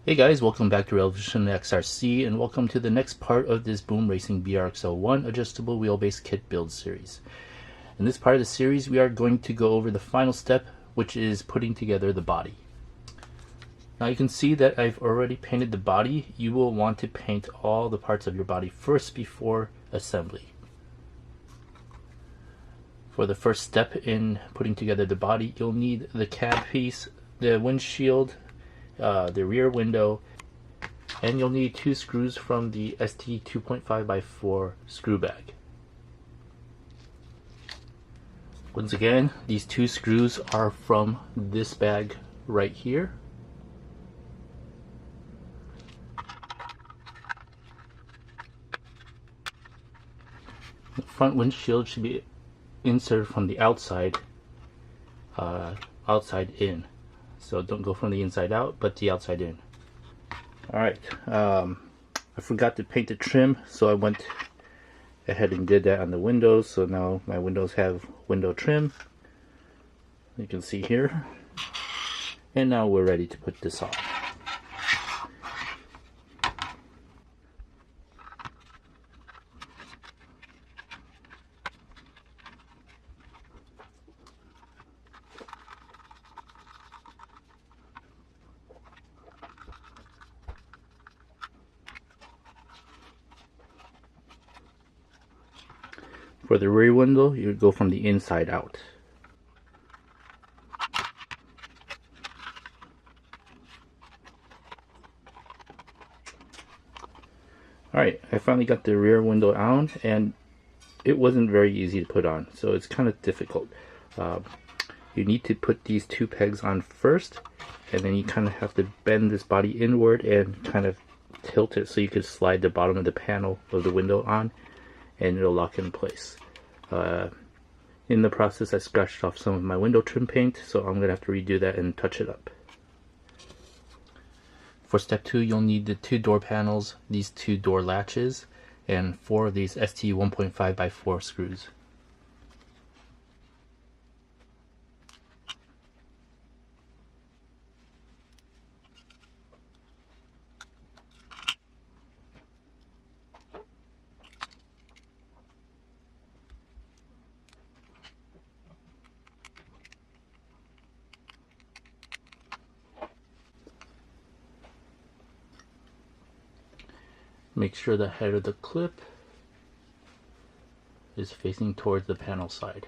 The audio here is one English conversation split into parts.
Hey guys, welcome back to Revolution XRC and welcome to the next part of this Boom Racing BRX01 adjustable wheelbase kit build series. In this part of the series we are going to go over the final step, which is putting together the body. Now you can see that I've already painted the body. You will want to paint all the parts of your body first before assembly. For the first step in putting together the body, you'll need the cab piece, the windshield, the rear window, and you'll need 2 screws from the ST 2.5x4 screw bag. Once again, these 2 screws are from this bag right here. The front windshield should be inserted from the outside, outside in. So don't go from the inside out, but the outside in. Alright, I forgot to paint the trim, so I went ahead and did that on the windows. So now my windows have window trim, you can see here. And now we're ready to put this on. For the rear window, you would go from the inside out. Alright, I finally got the rear window on, and it wasn't very easy to put on, so it's kind of difficult. You need to put these 2 pegs on first, and then you kind of have to bend this body inward and kind of tilt it so you can slide the bottom of the panel of the window on, and it'll lock in place. In the process, I scratched off some of my window trim paint, so I'm gonna have to redo that and touch it up. For step 2, you'll need the 2 door panels, these 2 door latches, and 4 of these ST 1.5x4 screws. Make sure the head of the clip is facing towards the panel side.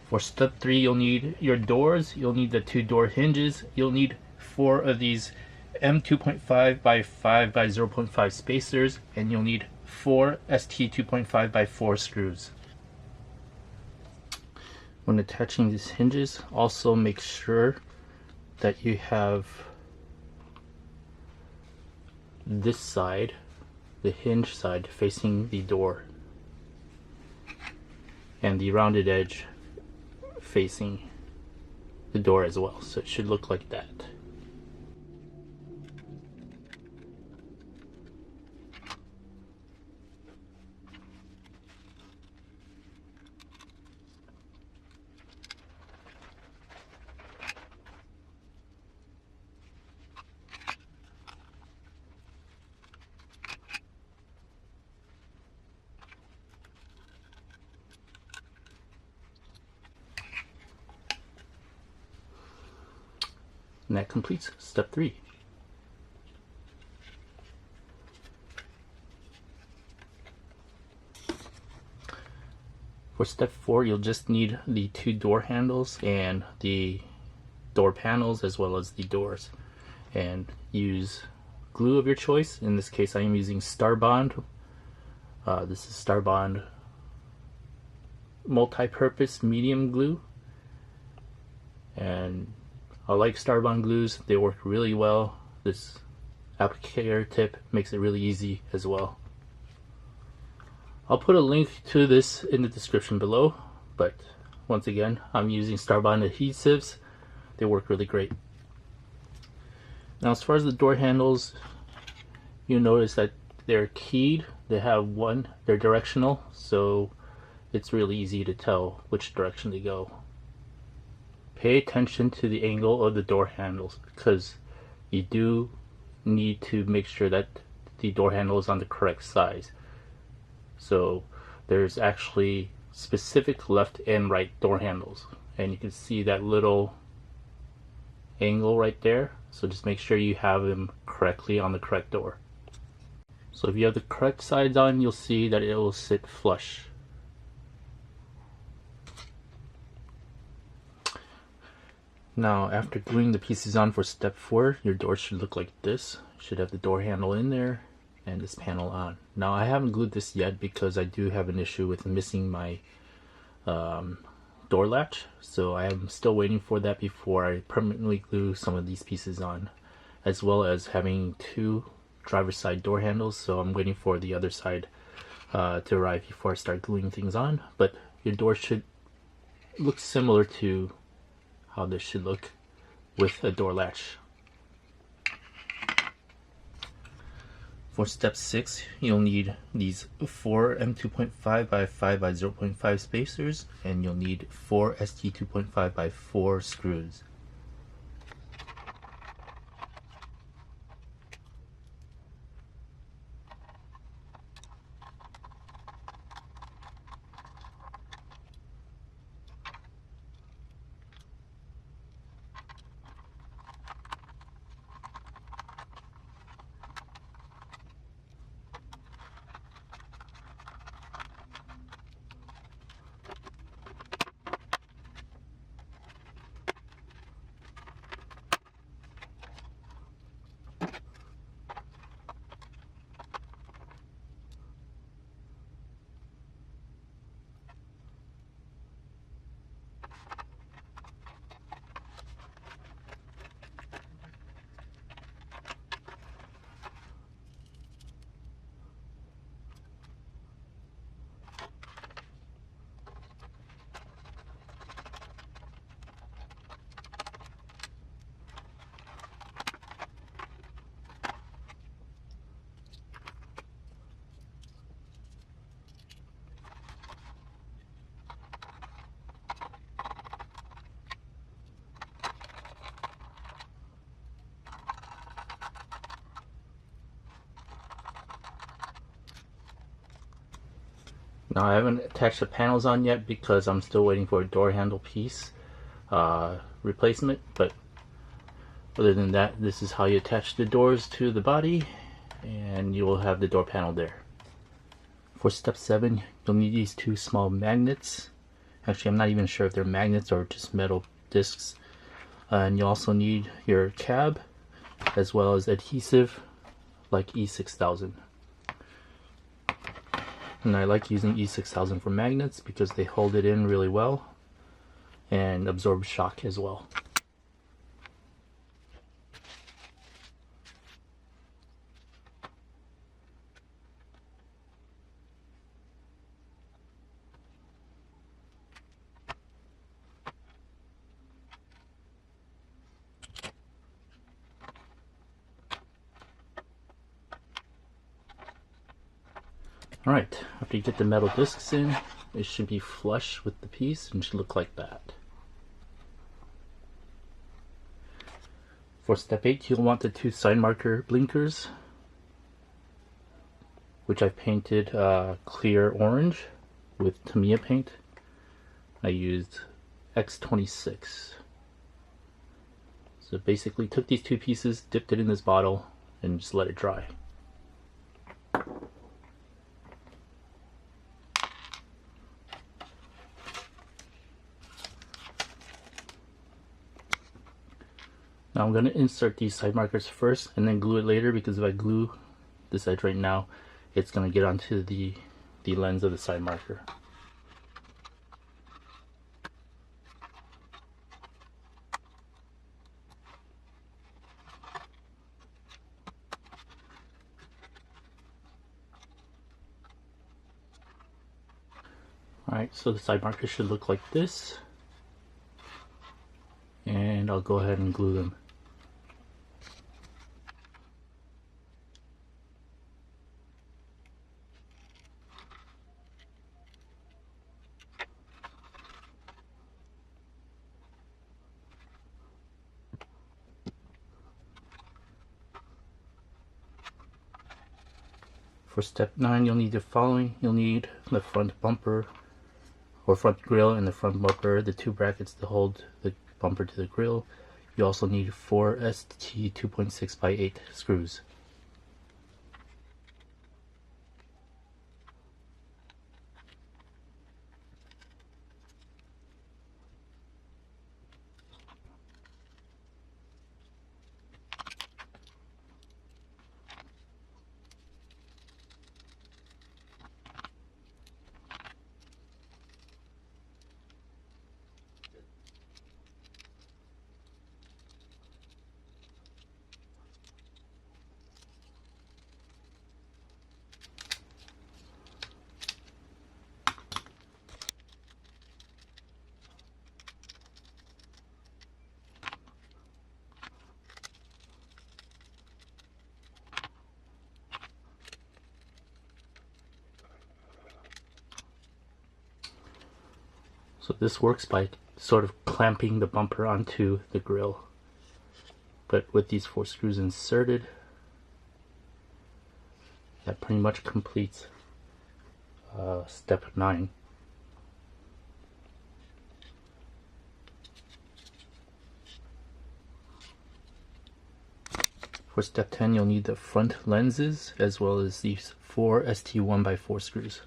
For step 3, you'll need your doors, you'll need the 2 door hinges, you'll need 4 of these M2.5 by 5 by 0.5 spacers, and you'll need 4 ST 2.5 by 4 screws. When attaching these hinges, also make sure that you have this side, the hinge side, facing the door, and the rounded edge facing the door as well, so it should look like that. And that completes step 3. For step 4, you'll just need the 2 door handles and the door panels as well as the doors, and use glue of your choice. In this case I am using Starbond. This is Starbond multi-purpose medium glue, and I like Starbond glues. They work really well. This applicator tip makes it really easy as well. I'll put a link to this in the description below, but once again, I'm using Starbond adhesives. They work really great. Now as far as the door handles, you notice that they're keyed. They have they're directional, so it's really easy to tell which direction they go. Pay attention to the angle of the door handles, because you do need to make sure that the door handle is on the correct size. So there's actually specific left and right door handles, and you can see that little angle right there. So just make sure you have them correctly on the correct door. So if you have the correct sides on, you'll see that it will sit flush. Now after gluing the pieces on for step 4, your door should look like this. You should have the door handle in there and this panel on. Now I haven't glued this yet because I do have an issue with missing my door latch, so I am still waiting for that before I permanently glue some of these pieces on, as well as having 2 driver's side door handles, so I'm waiting for the other side to arrive before I start gluing things on. But your door should look similar to how this should look with a door latch. For step 6, you'll need these 4 M2.5 by 5 by 0.5 spacers, and you'll need 4 ST2.5 by 4 screws. Now I haven't attached the panels on yet because I'm still waiting for a door handle piece replacement, but other than that, this is how you attach the doors to the body, and you will have the door panel there. For step 7, you'll need these 2 small magnets. Actually, I'm not even sure if they're magnets or just metal discs. And you also need your cab as well as adhesive like E6000. And I like using E6000 for magnets because they hold it in really well and absorb shock as well. Alright, after you get the metal discs in, it should be flush with the piece and should look like that. For step 8, you'll want the 2 side marker blinkers, which I've painted clear orange with Tamiya paint. I used X26. So basically took these 2 pieces, dipped it in this bottle, and just let it dry. Now I'm going to insert these side markers first and then glue it later, because if I glue this edge right now, it's going to get onto the lens of the side marker. Alright, so the side markers should look like this, and I'll go ahead and glue them. For step 9, you'll need the following. You'll need the front bumper or front grille and the front bumper, the 2 brackets to hold the bumper to the grille. You also need 4 ST 2.6 by 8 screws. So this works by sort of clamping the bumper onto the grille. But with these 4 screws inserted, that pretty much completes step 9. For step 10, you'll need the front lenses as well as these 4 ST 1x4 screws.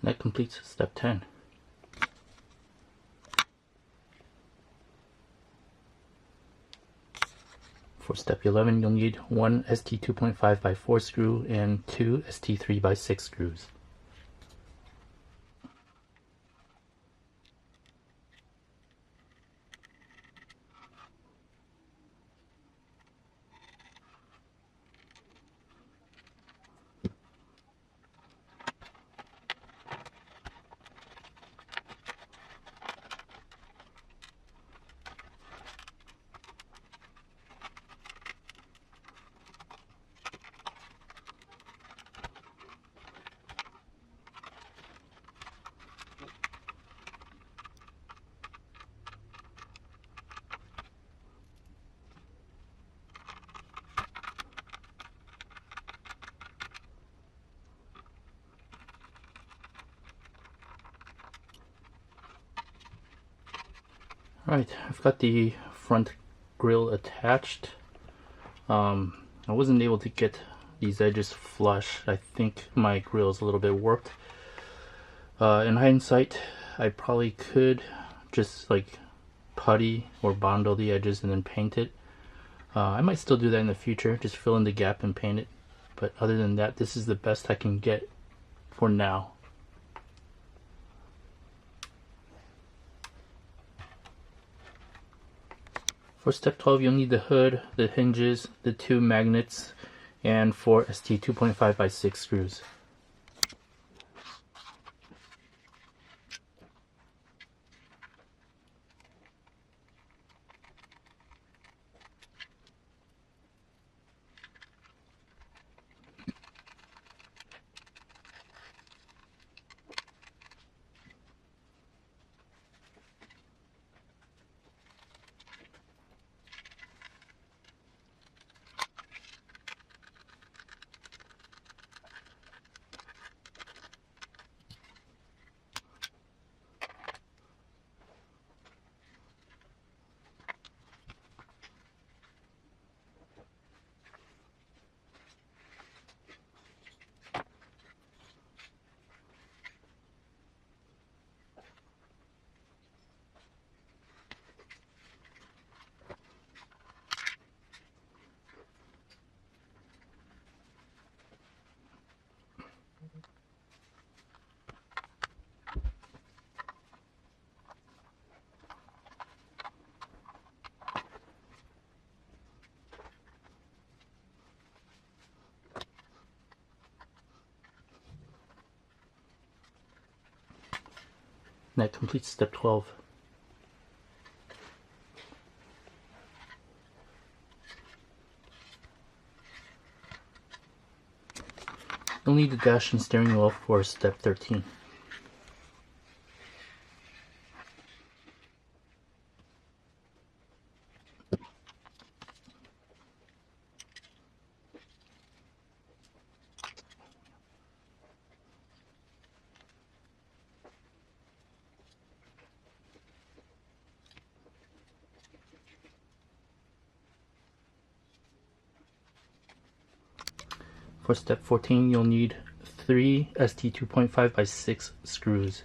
That completes step 10. For step 11, you'll need 1 ST 2.5 by 4 screw and 2 ST 3 by 6 screws. Alright, I've got the front grille attached. I wasn't able to get these edges flush. I think my grill is a little bit warped. In hindsight, I probably could just like putty or bondo the edges and then paint it. I might still do that in the future, just fill in the gap and paint it. But other than that, this is the best I can get for now. For step 12, you'll need the hood, the hinges, the 2 magnets, and 4 ST 2.5x6 screws. And that completes step 12. You'll need the dash and steering wheel for step 13. For step 14, you'll need 3 ST 2.5x6 screws.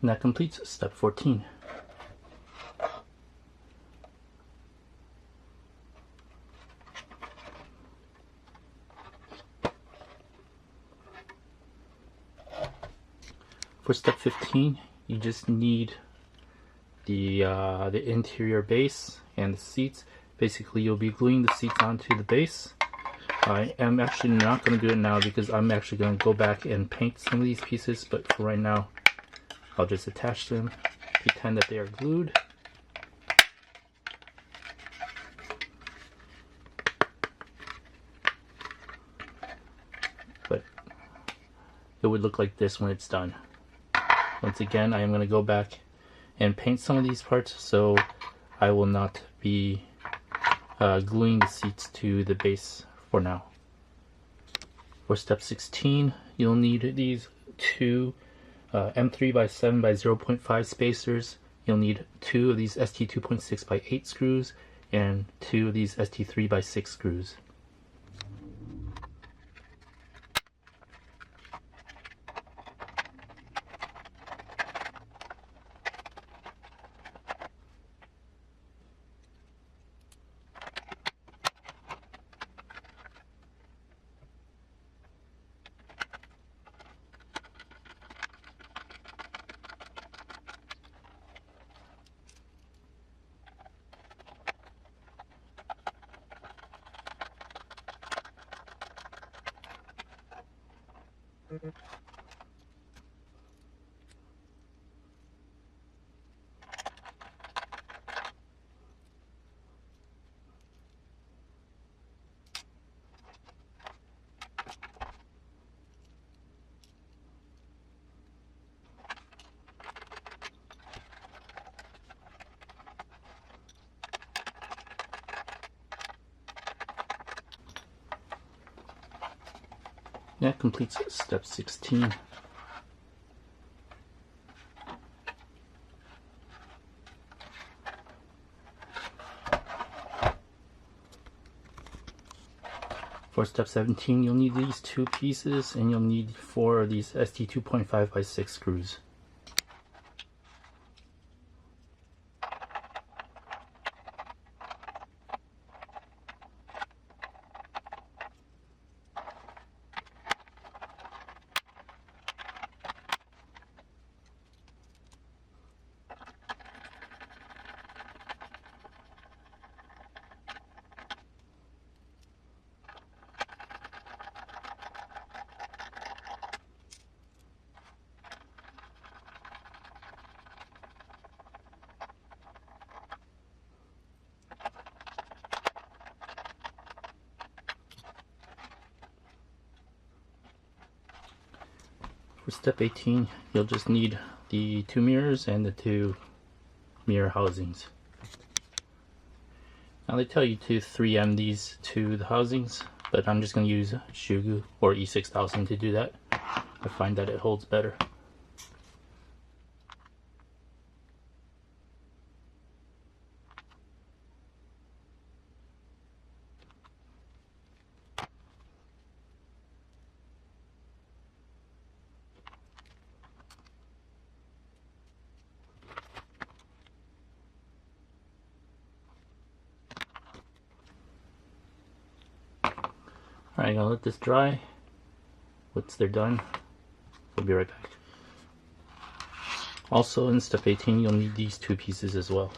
And that completes step 14. For step 15, you just need the interior base and the seats. Basically, you'll be gluing the seats onto the base. I am actually not going to do it now because I'm actually going to go back and paint some of these pieces, but for right now, I'll just attach them, pretend that they are glued. But it would look like this when it's done. Once again, I am going to go back and paint some of these parts, so I will not be gluing the seats to the base for now. For step 16, you'll need these 2 M3x7 by 0.5 spacers. You'll need 2 of these ST 2.6 by 8 screws and 2 of these ST 3 by 6 screws. That completes step 16. For step 17, you'll need these 2 pieces, and you'll need 4 of these ST 2.5 by 6 screws. For step 18, you'll just need the 2 mirrors and the 2 mirror housings. Now they tell you to 3M these to the housings, but I'm just going to use Shugu or E6000 to do that. I find that it holds better. Alright, I'm going to let this dry. Once they're done, we'll be right back. Also in step 18, you'll need these 2 pieces as well.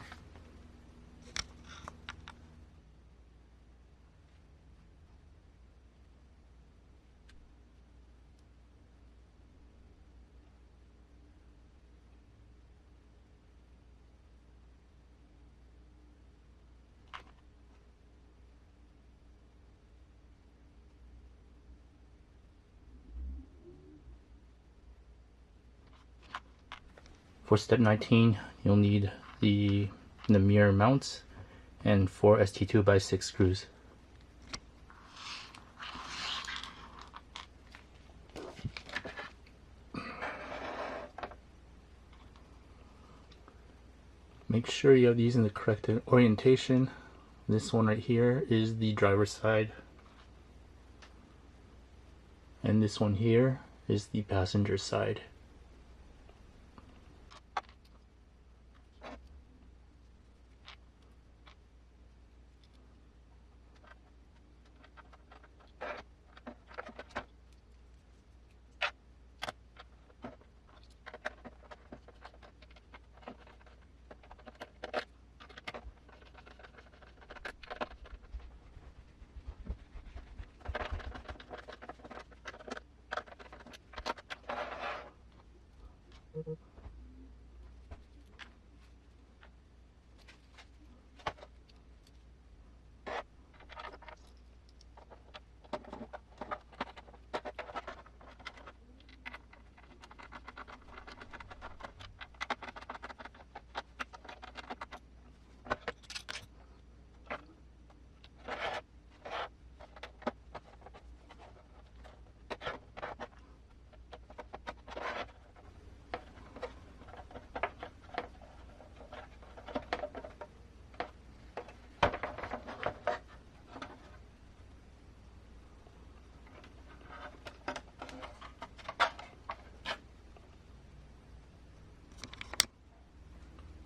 For step 19, you'll need the mirror mounts and 4 ST2 by 6 screws. Make sure you have these in the correct orientation. This one right here is the driver's side, and this one here is the passenger side.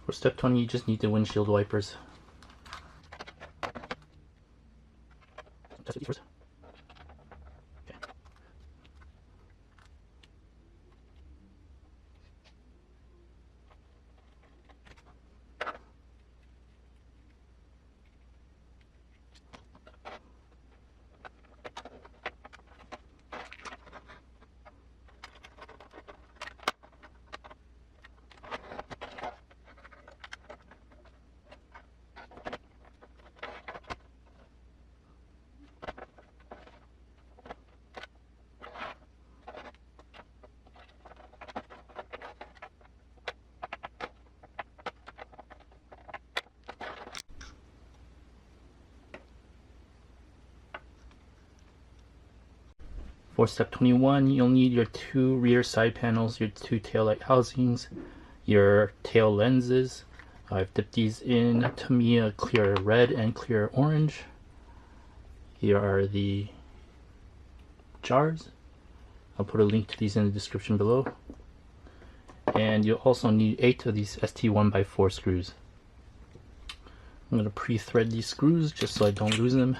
For step 20, you just need the windshield wipers. Test it first. Okay. For step 21, you'll need your 2 rear side panels, your 2 taillight housings, your tail lenses. I've dipped these in Tamiya clear red and clear orange. Here are the jars. I'll put a link to these in the description below. And you'll also need 8 of these ST1x4 screws. I'm going to pre-thread these screws just so I don't lose them.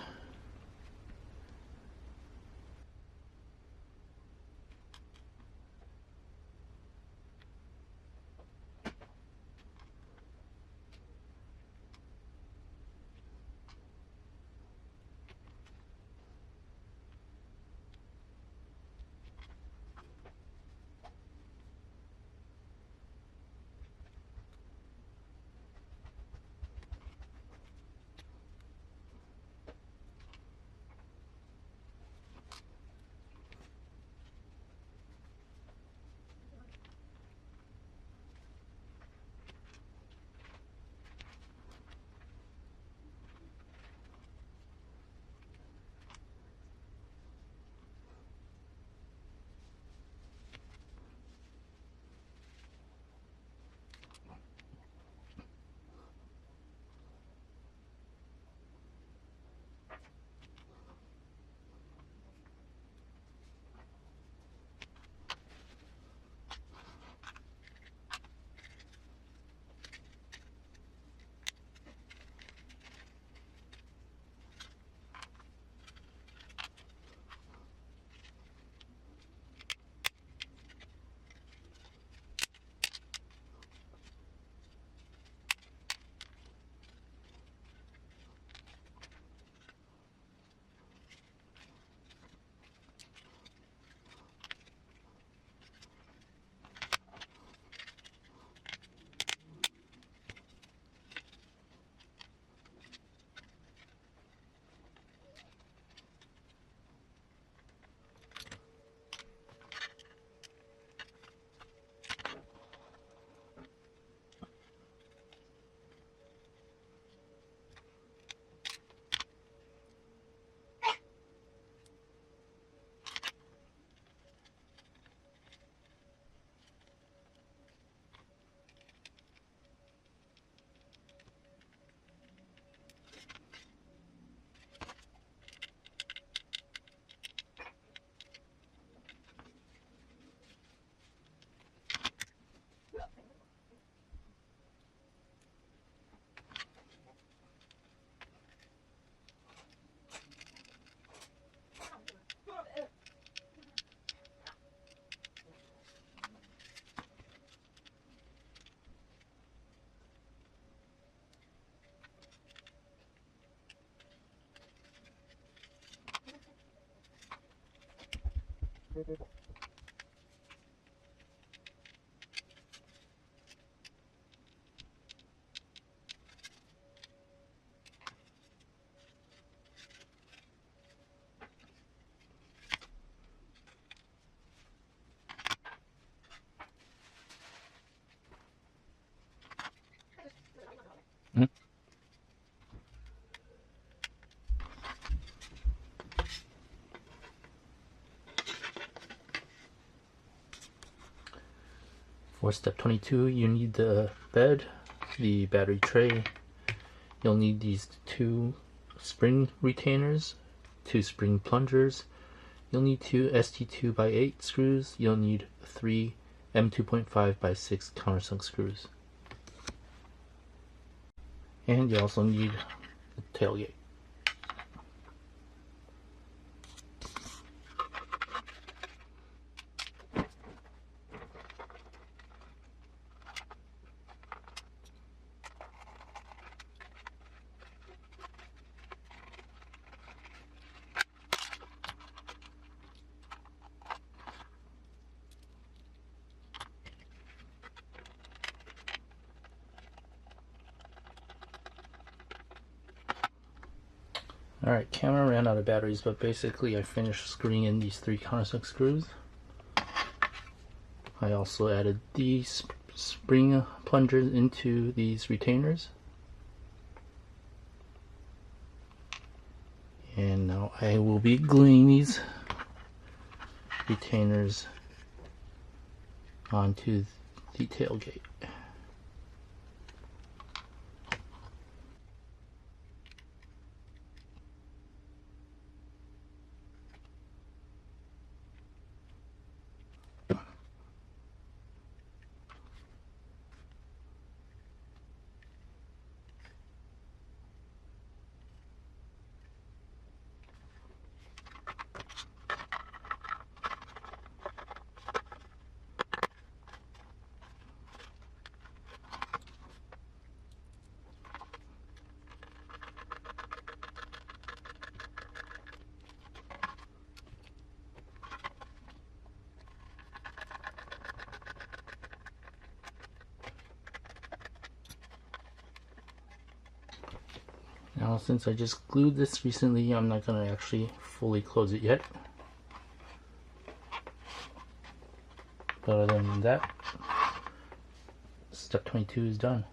For step 22, you need the bed, the battery tray. You'll need these 2 spring retainers, 2 spring plungers. You'll need 2 ST2x8 screws. You'll need 3 M2.5x6 countersunk screws. And you also need the tailgate. Alright, camera ran out of batteries, but basically I finished screwing in these 3 countersunk screws. I also added these spring plungers into these retainers. And now I will be gluing these retainers onto the tailgate. Now, since I just glued this recently, I'm not going to actually fully close it yet. But other than that, step 22 is done.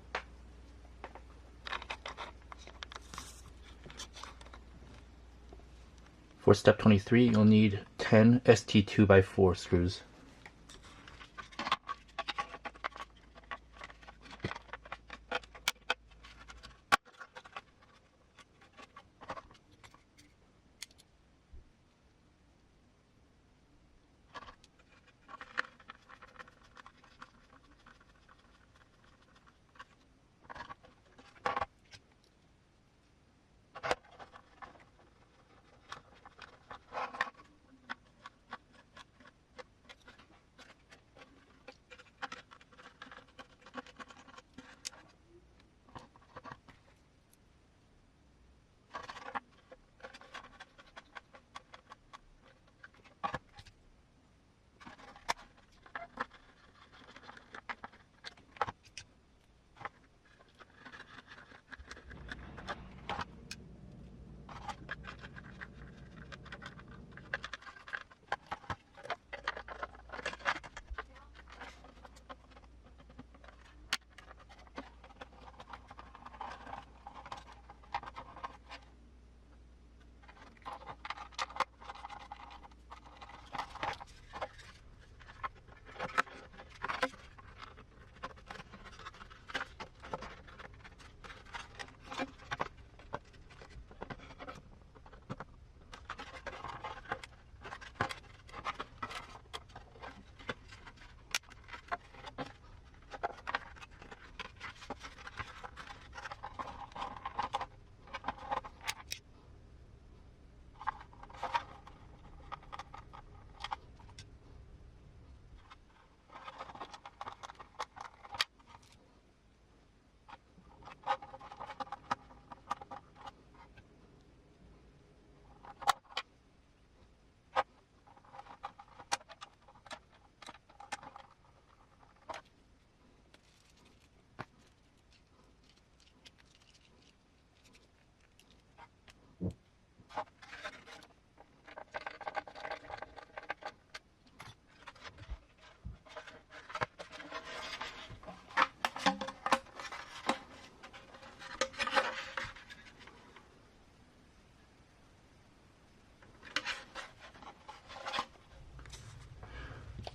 For step 23, you'll need 10 ST2x4 screws.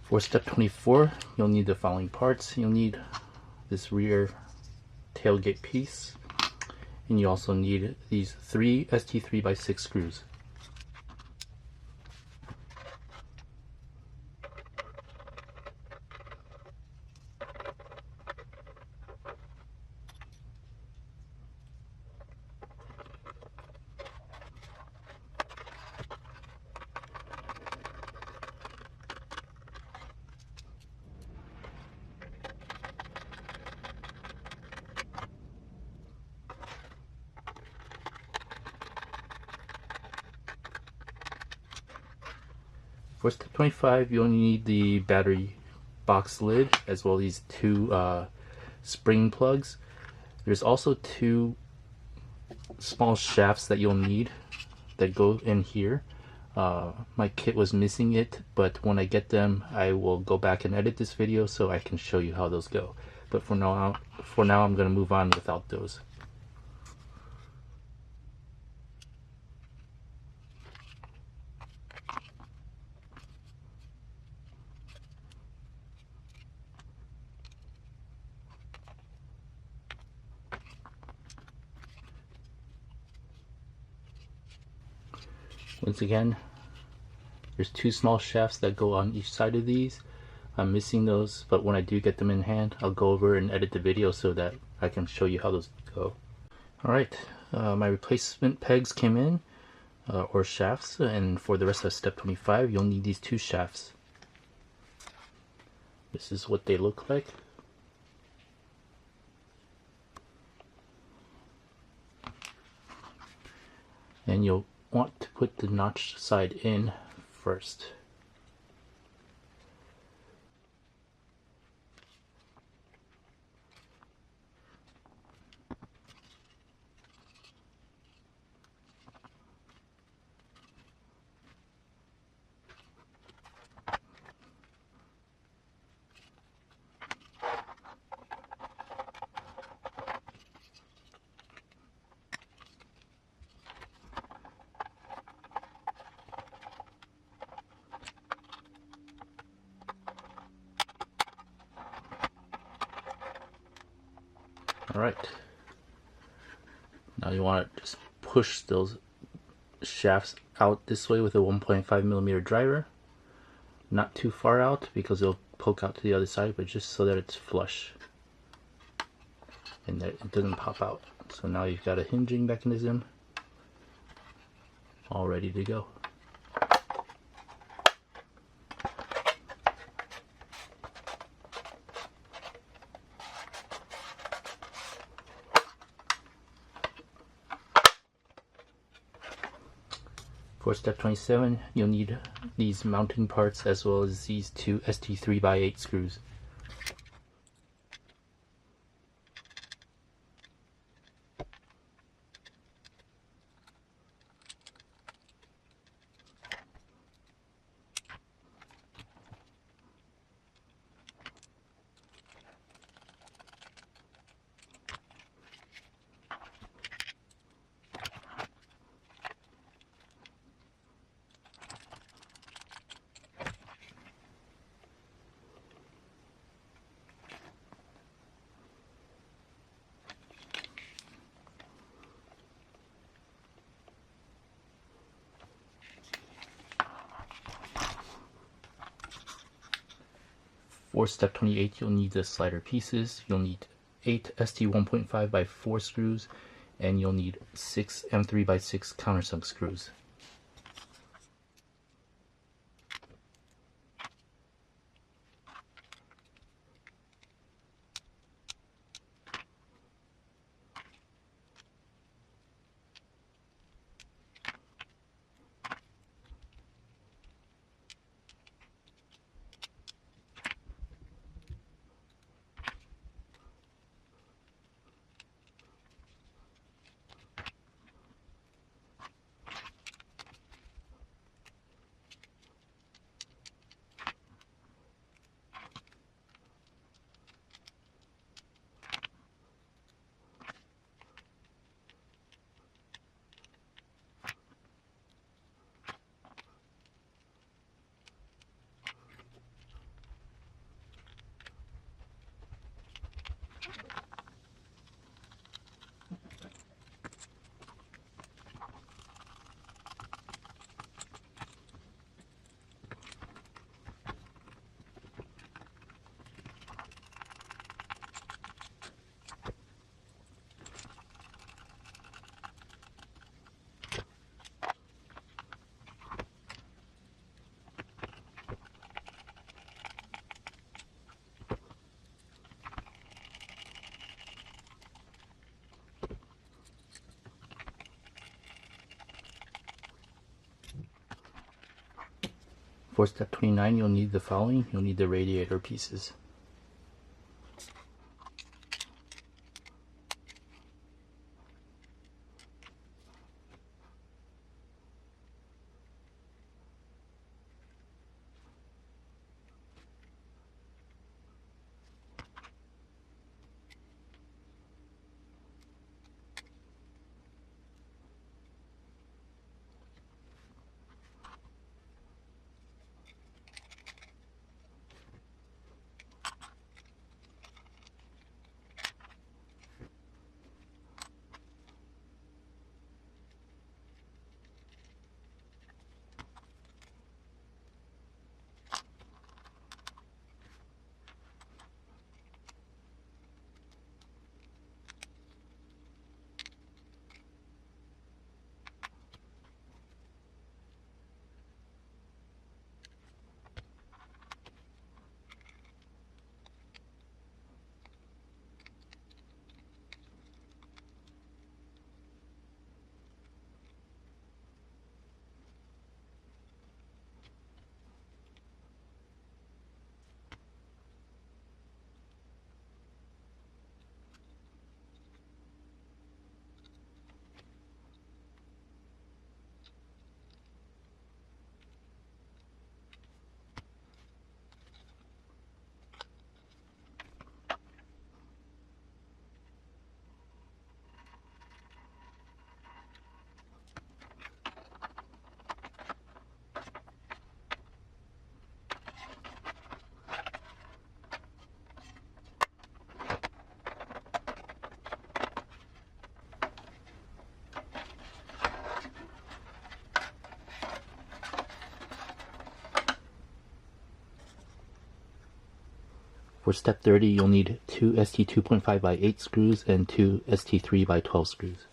For step 24, you'll need the following parts. You'll need this rear tailgate piece, and you also need these 3 ST3x6 screws. For step 25, you'll need the battery box lid as well as these 2 spring plugs. There's also 2 small shafts that you'll need that go in here. My kit was missing it, but when I get them, I will go back and edit this video so I can show you how those go. But for now I'm going to move on without those. Once again, there's two small shafts that go on each side of these. I'm missing those, but when I do get them in hand, I'll go over and edit the video so that I can show you how those go. Alright, my replacement pegs came in, or shafts, and for the rest of step 25, you'll need these two shafts. This is what they look like. And you'll want to put the notched side in first. Alright, now you want to just push those shafts out this way with a 1.5mm driver. Not too far out because it'll poke out to the other side, but just so that it's flush and that it doesn't pop out. So now you've got a hinging mechanism all ready to go. For step 27, you'll need these mounting parts as well as these two ST3x8 screws. For step 28, you'll need the slider pieces. You'll need 8 ST1.5 by 4 screws, and you'll need 6 M3 by 6 countersunk screws. For step 29, you'll need the following. You'll need the radiator pieces. For step 30, you'll need 2 ST 2.5 by 8 screws and 2 ST 3 by 12 screws.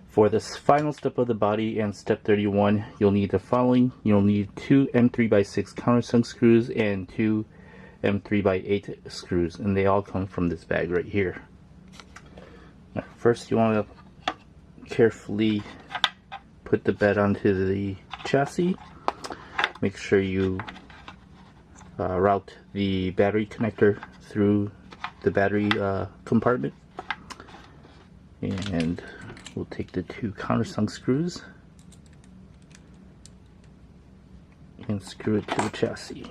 For this final step of the body and step 31, you'll need the following. You'll need 2 M3x6 countersunk screws and 2 M3x8 screws, and they all come from this bag right here. Now, first, you want to carefully put the bed onto the chassis. Make sure you route the battery connector through the battery compartment, and we'll take the 2 countersunk screws and screw it to the chassis.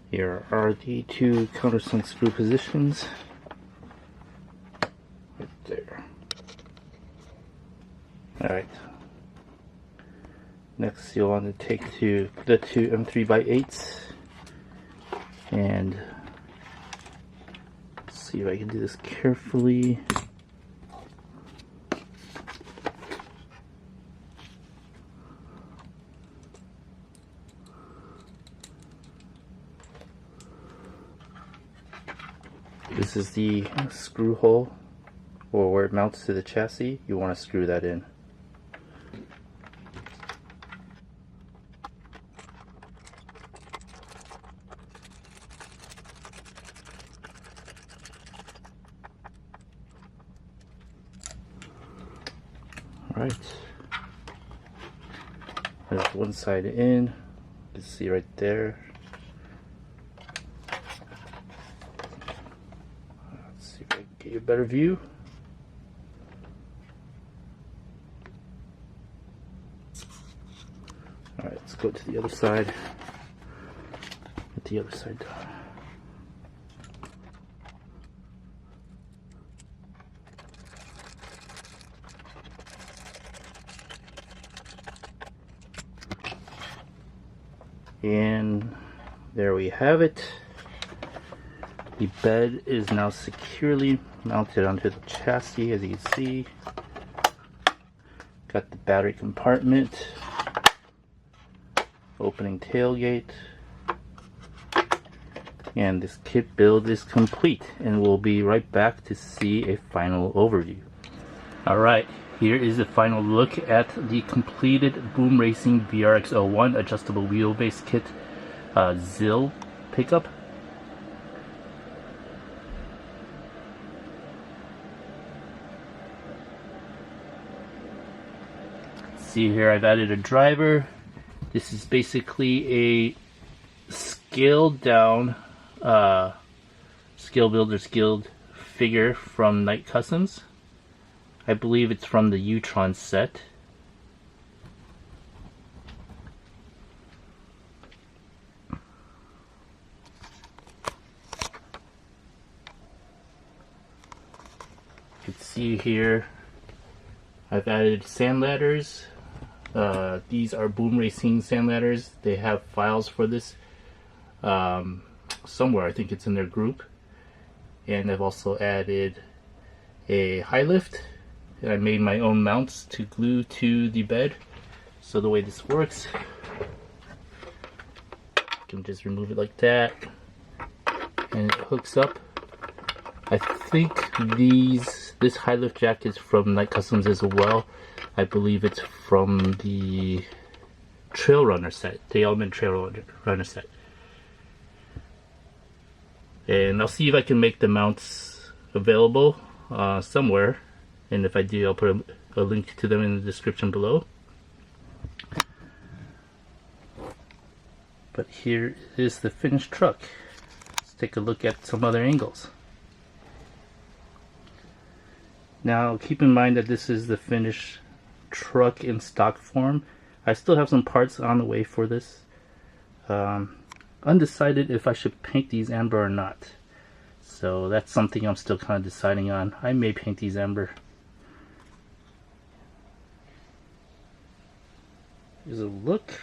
Here are the 2 countersunk screw positions. Right there. Alright. Next, you'll want to take the 2 M3x8s and see if I can do this carefully. This is the screw hole, or where it mounts to the chassis. You want to screw that in. Alright, there's one side in, you can see right there. Let's see if I can get you a better view. Alright, let's go to the other side. Get the other side done. And there we have it. The bed is now securely mounted onto the chassis, as you can see. Got the battery compartment, opening tailgate, and this kit build is complete, and we'll be right back to see a final overview. Alright, here is the final look at the completed Boom Racing BRX01 adjustable wheelbase kit ZIL pickup. See here, I've added a driver. This is basically a scaled down Scale Builder scaled figure from Knight Customs. I believe it's from the Utron set. You can see here I've added sand ladders. These are Boom Racing sand ladders. They have files for this somewhere. I think it's in their group. And I've also added a high lift. And I made my own mounts to glue to the bed. So the way this works, you can just remove it like that, and it hooks up. I think this high lift jack is from Knight Customs as well. I believe it's from the Trail Runner set, the Element Trail Runner set. And I'll see if I can make the mounts available somewhere, and if I do, I'll put a link to them in the description below. But here is the finished truck. Let's take a look at some other angles. Now keep in mind that this is the finished truck in stock form. I still have some parts on the way for this. Undecided if I should paint these amber or not. So that's something I'm still kind of deciding on. I may paint these amber. Here's a look.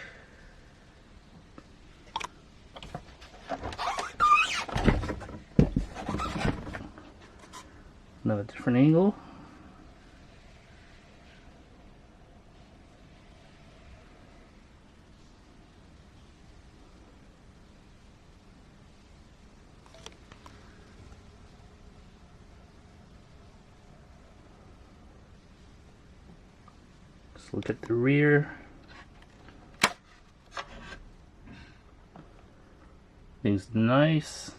Another different angle. Let's look at the rear. Things nice.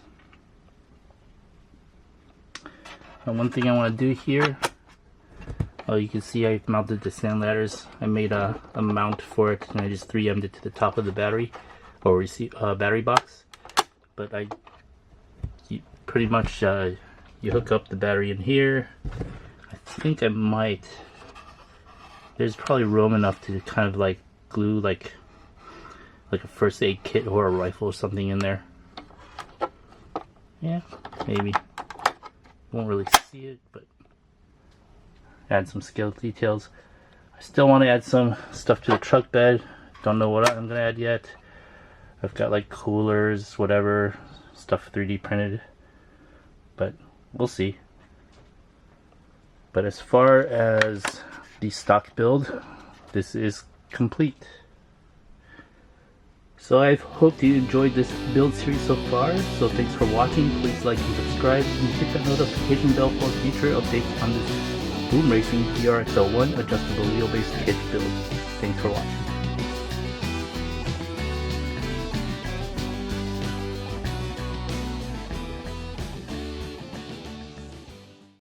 And one thing I want to do here, you can see I mounted the sand ladders. I made a mount for it, and I just 3M'd it to the top of the battery or battery box. But you pretty much you hook up the battery in here. I think I might. There's probably room enough to kind of like glue like a first aid kit or a rifle or something in there. Yeah, maybe. Won't really see it, but add some scale details. I still want to add some stuff to the truck bed. Don't know what I'm gonna add yet. I've got like coolers, whatever, stuff 3D printed, but we'll see. But as far as the stock build, this is complete. So I hope you enjoyed this build series so far. So thanks for watching. Please like and subscribe, and hit that notification bell for future updates on this Boom Racing BRX01 adjustable wheelbase kit build. Thanks for watching.